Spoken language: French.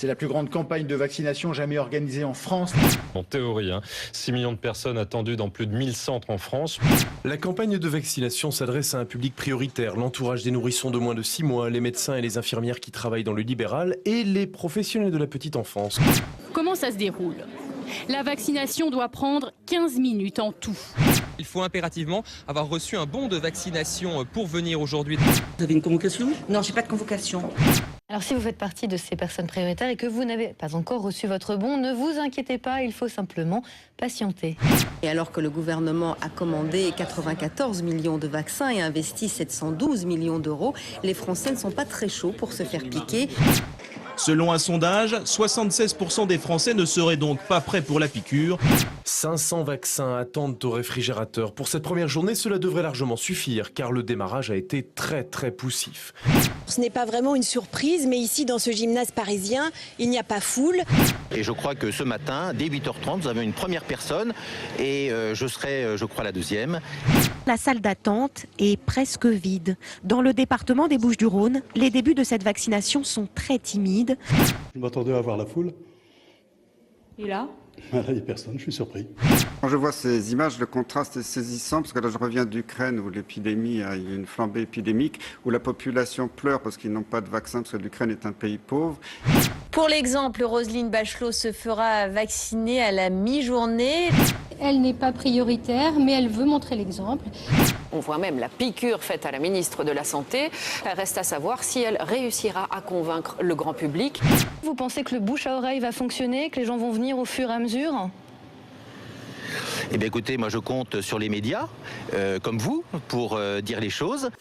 C'est la plus grande campagne de vaccination jamais organisée en France. En théorie, 6 millions de personnes attendues dans plus de 1000 centres en France. La campagne de vaccination s'adresse à un public prioritaire, l'entourage des nourrissons de moins de 6 mois, les médecins et les infirmières qui travaillent dans le libéral et les professionnels de la petite enfance. Comment ça se déroule ? La vaccination doit prendre 15 minutes en tout. Il faut impérativement avoir reçu un bon de vaccination pour venir aujourd'hui. Vous avez une convocation ? Non, j'ai pas de convocation. Alors si vous faites partie de ces personnes prioritaires et que vous n'avez pas encore reçu votre bon, ne vous inquiétez pas, il faut simplement patienter. Et alors que le gouvernement a commandé 94 millions de vaccins et investi 712 millions d'euros, les Français ne sont pas très chauds pour se faire piquer. Selon un sondage, 76% des Français ne seraient donc pas prêts pour la piqûre. 500 vaccins attendent au réfrigérateur. Pour cette première journée, cela devrait largement suffire, car le démarrage a été très poussif. Ce n'est pas vraiment une surprise, mais ici, dans ce gymnase parisien, il n'y a pas foule. Et je crois que ce matin, dès 8h30, nous avons une première personne et je serai, je crois, la deuxième. La salle d'attente est presque vide. Dans le département des Bouches-du-Rhône, les débuts de cette vaccination sont très timides. Je m'attendais à voir la foule. Et là ? Là, il n'y a personne, je suis surpris. Quand je vois ces images, le contraste est saisissant, parce que là je reviens d'Ukraine où l'épidémie, il y a une flambée épidémique, où la population pleure parce qu'ils n'ont pas de vaccin, parce que l'Ukraine est un pays pauvre. Pour l'exemple, Roselyne Bachelot se fera vacciner à la mi-journée. Elle n'est pas prioritaire, mais elle veut montrer l'exemple. On voit même la piqûre faite à la ministre de la Santé. Reste à savoir si elle réussira à convaincre le grand public. Vous pensez que le bouche à oreille va fonctionner, que les gens vont venir au fur et à mesure ? Eh bien écoutez, moi je compte sur les médias, comme vous, pour dire les choses.